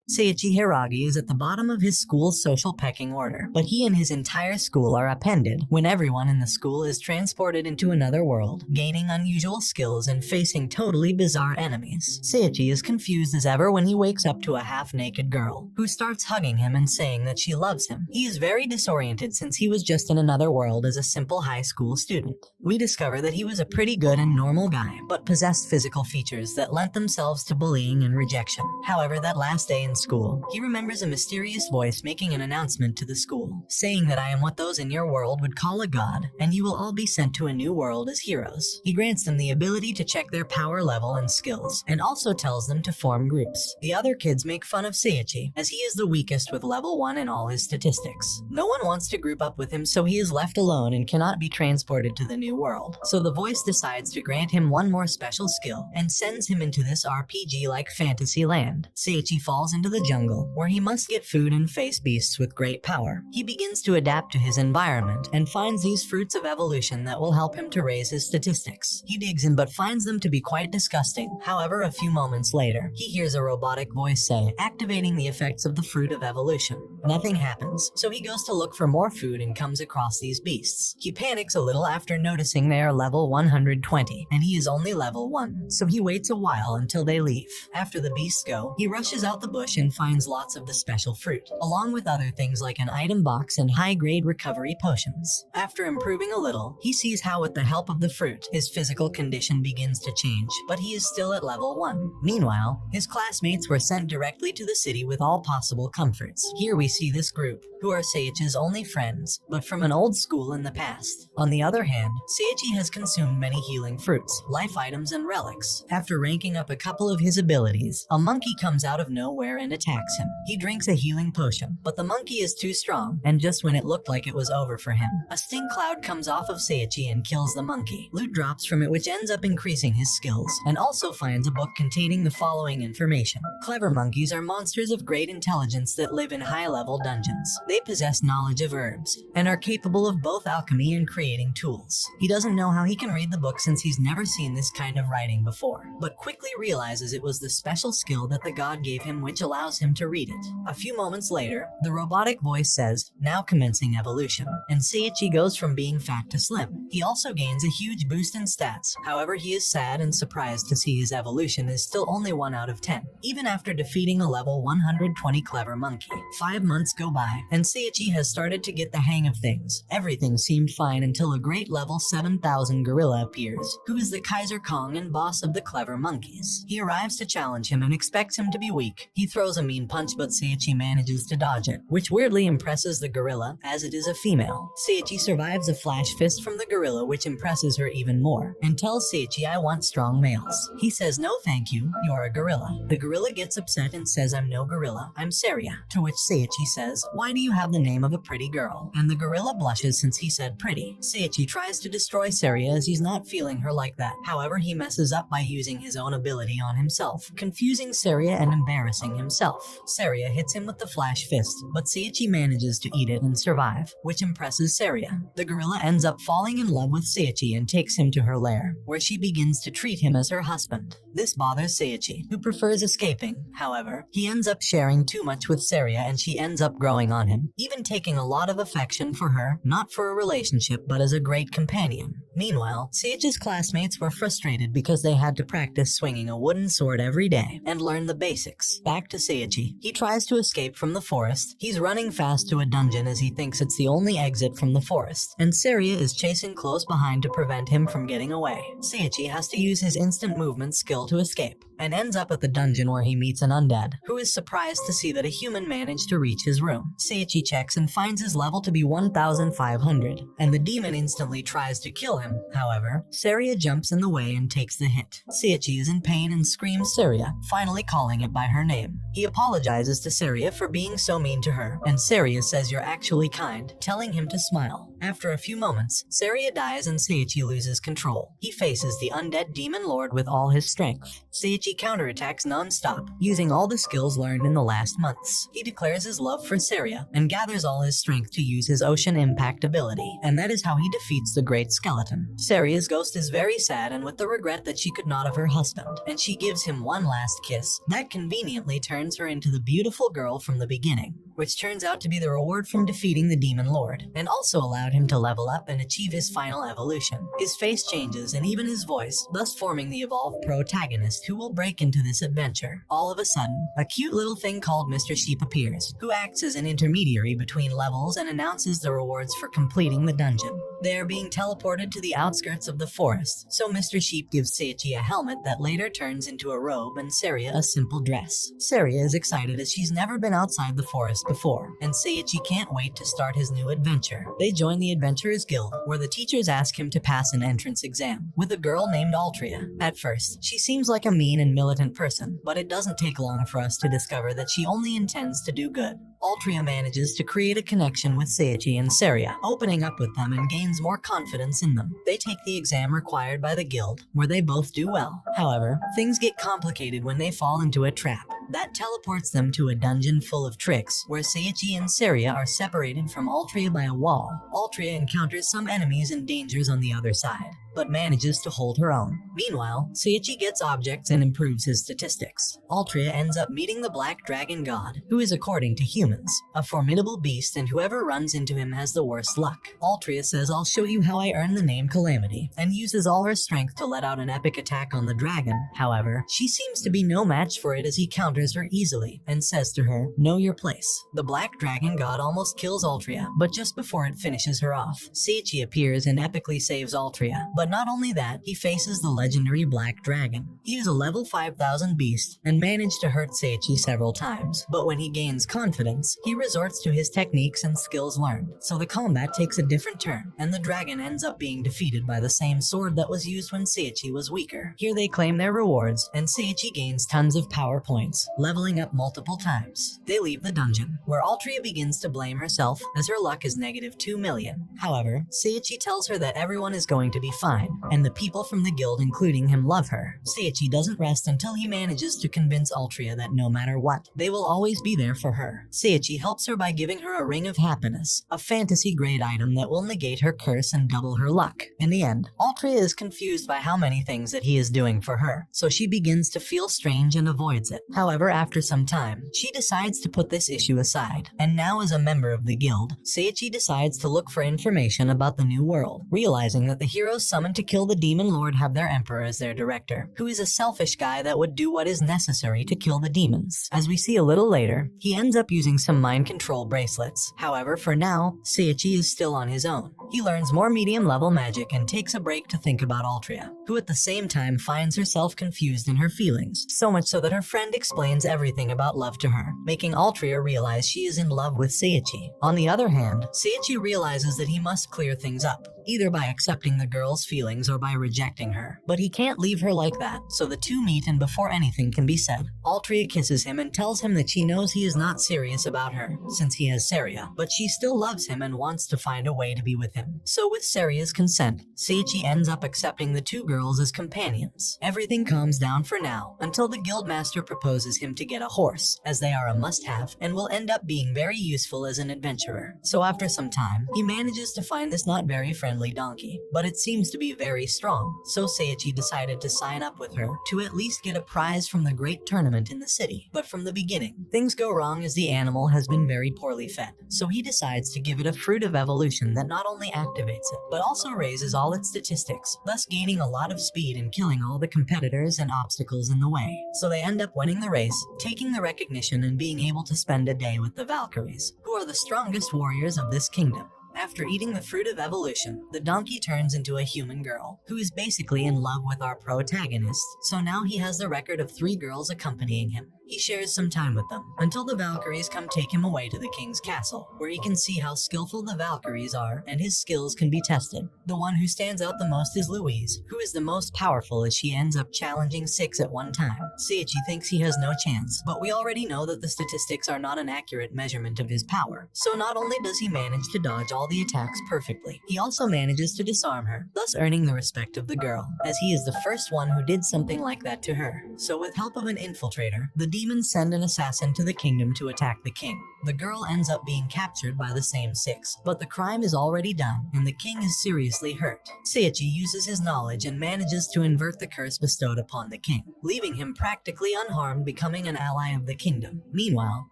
Seiichi Hiragi is at the bottom of his school's social pecking order, but he and his entire school are appended when everyone in the school is transported into another world, gaining unusual skills and facing totally bizarre enemies. Seiichi is confused as ever when he wakes up to a half-naked girl, who starts hugging him and saying that she loves him. He is very disoriented since he was just in another world as a simple high school student. We discover that he was a pretty good and normal guy, but possessed physical features that lent themselves to bullying and rejection. However, that last day in school, he remembers a mysterious voice making an announcement to the school, saying that I am what those in your world would call a god, and you will all be sent to a new world as heroes. He grants them the ability to check their power level and skills, and also tells them to form groups. The other kids make fun of Seiichi, as he is the weakest with level 1 in all his statistics. No one wants to group up with him, so he is left alone and cannot be transported to the new world. So the voice decides to grant him one more special skill, and sends him into this RPG-like fantasy land. Seiichi falls into the jungle, where he must get food and face beasts with great power. He begins to adapt to his environment, and finds these fruits of evolution that will help him to raise his statistics. He digs in but finds them to be quite disgusting. However, a few moments later, he hears a robotic voice say, activating the effects of the fruit of evolution. Nothing happens, so he goes to look for more food and comes across these beasts. He panics a little after noticing they are level 120, and he is only level 1, so he waits a while until they leave. After the beasts go, he rushes out the bush and finds lots of the special fruit, along with other things like an item box and high-grade recovery potions. After improving a little, he sees how with the help of the fruit, his physical condition begins to change, but he is still at level 1. Meanwhile, his classmates were sent directly to the city with all possible comforts. Here we see this group, who are Seiichi's only friends, but from an old school in the past. On the other hand, Seiichi has consumed many healing fruits, life items, and relics. After ranking up a couple of his abilities, a monkey comes out of nowhere and attacks him. He drinks a healing potion, but the monkey is too strong, and just when it looked like it was over for him, a sting cloud comes off of Seiichi and kills the monkey. Loot drops from it, which ends up increasing his skills, and also finds a book containing the following information. Clever monkeys are monsters of great intelligence that live in high-level dungeons. They possess knowledge of herbs, and are capable of both alchemy and creating tools. He doesn't know how he can read the book since he's never seen this kind of writing before, but quickly realizes it was the special skill that the god gave him which allows him to read it. A few moments later, the robotic voice says, now commencing evolution, and Seiichi goes from being fat to slim. He also gains a huge boost in stats, however he is sad and surprised to see his evolution is still only 1 out of 10, even after defeating a level 120 clever monkey. 5 months go by, and Seiichi has started to get the hang of things. Everything seemed fine until a great level 7000 gorilla appears, who is the Kaiser Kong and boss of the clever monkeys. He arrives to challenge him and expects him to be weak. He throws a mean punch, but Seiichi manages to dodge it, which weirdly impresses the gorilla, as it is a female. Seiichi survives a flash fist from the gorilla, which impresses her even more, and tells Seiichi, I want strong males. He says, no thank you, you're a gorilla. The gorilla gets upset and says, I'm no gorilla, I'm Seiria. To which Seiichi says, why do you have the name of a pretty girl? And the gorilla blushes since he said pretty. Seiichi tries to destroy Seiria as he's not feeling her like that. However, he messes up by using his own ability on himself, confusing Seiria and embarrassing himself. Seiria hits him with the flash fist, but Seiichi manages to eat it and survive, which impresses Seiria. The gorilla ends up falling in love with Seiichi and takes him to her lair, where she begins to treat him as her husband. This bothers Seiichi, who prefers escaping. However, he ends up sharing too much with Seiria and she ends up growing on him, even taking a lot of affection for her, not for a relationship but as a great companion. Meanwhile, Seiichi's classmates were frustrated because they had to practice swinging a wooden sword every day and learn the basics. Back to Seiichi. He tries to escape from the forest. He's running fast to a dungeon as he thinks it's the only exit from the forest, and Seiria is chasing close behind to prevent him from getting away. Seiichi has to use his instant movement skill to escape, and ends up at the dungeon where he meets an undead, who is surprised to see that a human managed to reach his room. Seiichi checks and finds his level to be 1500, and the demon instantly tries to kill him. However, Seiria jumps in the way and takes the hit. Seiichi is in pain and screams Seiria, finally calling it by her name. He apologizes to Seiria for being so mean to her, and Seiria says you're actually kind, telling him to smile. After a few moments, Seiria dies and Seiichi loses control. He faces the undead demon lord with all his strength. Seiichi counterattacks non-stop, using all the skills learned in the last months. He declares his love for Seiria, and gathers all his strength to use his ocean impact ability, and that is how he defeats the great skeleton. Seiria's ghost is very sad and with the regret that she could not have her husband, and she gives him one last kiss that conveniently turns turns her into the beautiful girl from the beginning, which turns out to be the reward from defeating the Demon Lord, and also allowed him to level up and achieve his final evolution. His face changes and even his voice, thus forming the evolved protagonist who will break into this adventure. All of a sudden, a cute little thing called Mr. Sheep appears, who acts as an intermediary between levels and announces the rewards for completing the dungeon. They are being teleported to the outskirts of the forest, so Mr. Sheep gives Seiichi a helmet that later turns into a robe and Saria a simple dress. Saria is excited as she's never been outside the forest before, and Seiichi can't wait to start his new adventure. They join the Adventurers Guild, where the teachers ask him to pass an entrance exam, with a girl named Altria. At first, she seems like a mean and militant person, but it doesn't take long for us to discover that she only intends to do good. Altria manages to create a connection with Seiichi and Saria, opening up with them and gains more confidence in them. They take the exam required by the guild, where they both do well. However, things get complicated when they fall into a trap that teleports them to a dungeon full of tricks, where Seiichi and Saria are separated from Altria by a wall. Altria encounters some enemies and dangers on the other side, but manages to hold her own. Meanwhile, Seiichi gets objects and improves his statistics. Altria ends up meeting the Black Dragon God, who is, according to humans, a formidable beast, and whoever runs into him has the worst luck. Altria says, "I'll show you how I earned the name Calamity," and uses all her strength to let out an epic attack on the dragon. However, she seems to be no match for it as he counters her easily, and says to her, "Know your place." The Black Dragon God almost kills Altria, but just before it finishes her off, Seiichi appears and epically saves Altria. But not only that, he faces the legendary Black Dragon. He is a level 5000 beast, and managed to hurt Seiichi several times, but when he gains confidence, he resorts to his techniques and skills learned. So the combat takes a different turn, and the dragon ends up being defeated by the same sword that was used when Seiichi was weaker. Here they claim their rewards, and Seiichi gains tons of power points, leveling up multiple times. They leave the dungeon, where Altria begins to blame herself as her luck is negative 2 million. However, Seiichi tells her that everyone is going to be fine, and the people from the guild, including him, love her. Seiichi doesn't rest until he manages to convince Altria that no matter what, they will always be there for her. Seiichi helps her by giving her a Ring of Happiness, a fantasy-grade item that will negate her curse and double her luck. In the end, Altria is confused by how many things that he is doing for her, so she begins to feel strange and avoids it. However, after some time, she decides to put this issue aside, and now as a member of the guild, Seiichi decides to look for information about the new world, realizing that the heroes summoned to kill the Demon Lord have their emperor as their director, who is a selfish guy that would do what is necessary to kill the demons. As we see a little later, he ends up using some mind control bracelets. However, for now, Seiichi is still on his own. He learns more medium level magic and takes a break to think about Altria, who at the same time finds herself confused in her feelings, so much so that her friend explains everything about love to her, making Altria realize she is in love with Seiichi. On the other hand, Seiichi realizes that he must clear things up, either by accepting the girl's feelings or by rejecting her. But he can't leave her like that, so the two meet, and before anything can be said, Altria kisses him and tells him that she knows he is not serious about her, since he has Saria, but she still loves him and wants to find a way to be with him. So with Saria's consent, Seiichi ends up accepting the two girls as companions. Everything calms down for now, until the guildmaster proposes him to get a horse, as they are a must-have, and will end up being very useful as an adventurer. So after some time, he manages to find this not very friendly donkey, but it seems to be very strong, so Seiichi decided to sign up with her to at least get a prize from the great tournament in the city. But from the beginning, things go wrong as the animal has been very poorly fed, so he decides to give it a fruit of evolution that not only activates it, but also raises all its statistics, thus gaining a lot of speed and killing all the competitors and obstacles in the way. So they end up winning the race, taking the recognition and being able to spend a day with the Valkyries, who are the strongest warriors of this kingdom. After eating the fruit of evolution, the donkey turns into a human girl, who is basically in love with our protagonist, so now he has the record of 3 girls accompanying him. He shares some time with them, until the Valkyries come take him away to the king's castle, where he can see how skillful the Valkyries are and his skills can be tested. The one who stands out the most is Louise, who is the most powerful as she ends up challenging 6 at one time. Seiichi thinks he has no chance, but we already know that the statistics are not an accurate measurement of his power, so not only does he manage to dodge all the attacks perfectly, he also manages to disarm her, thus earning the respect of the girl, as he is the first one who did something like that to her. So with help of an infiltrator, the demons send an assassin to the kingdom to attack the king. The girl ends up being captured by the same six, but the crime is already done and the king is seriously hurt. Seiichi uses his knowledge and manages to invert the curse bestowed upon the king, leaving him practically unharmed, becoming an ally of the kingdom. Meanwhile,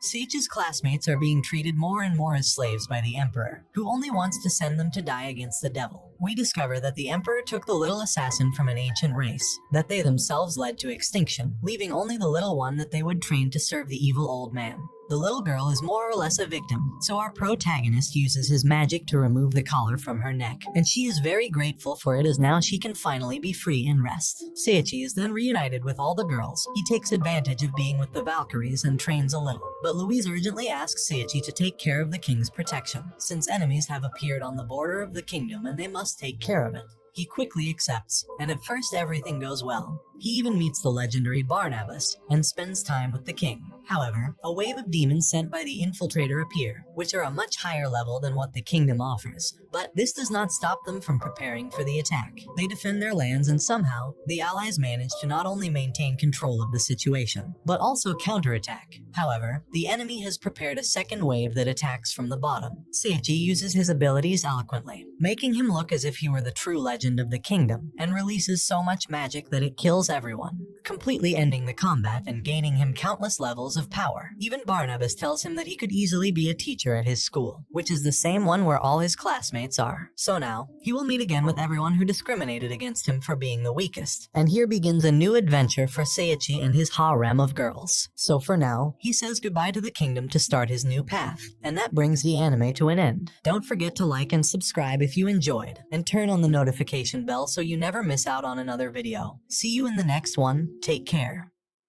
Seiichi's classmates are being treated more and more as slaves by the emperor, who only wants to send them to die against the devil. We discover that the emperor took the little assassin from an ancient race, that they themselves led to extinction, leaving only the little one that they would train to serve the evil old man. The little girl is more or less a victim, so our protagonist uses his magic to remove the collar from her neck, and she is very grateful for it as now she can finally be free and rest. Seiichi is then reunited with all the girls. He takes advantage of being with the Valkyries and trains a little, but Louise urgently asks Seiichi to take care of the king's protection, since enemies have appeared on the border of the kingdom and they must take care of it. He quickly accepts, and at first everything goes well. He even meets the legendary Barnabas and spends time with the king. However, a wave of demons sent by the infiltrator appear, which are a much higher level than what the kingdom offers. But this does not stop them from preparing for the attack. They defend their lands and somehow, the allies manage to not only maintain control of the situation, but also counterattack. However, the enemy has prepared a second wave that attacks from the bottom. Seiichi uses his abilities eloquently, making him look as if he were the true legend of the kingdom, and releases so much magic that it kills everyone, completely ending the combat and gaining him countless levels of power. Even Barnabas tells him that he could easily be a teacher at his school, which is the same one where all his classmates are. So now, he will meet again with everyone who discriminated against him for being the weakest. And here begins a new adventure for Seiichi and his harem of girls. So for now, he says goodbye to the kingdom to start his new path. And that brings the anime to an end. Don't forget to like and subscribe if you enjoyed, and turn on the notification bell so you never miss out on another video. See you in the next one. Take care.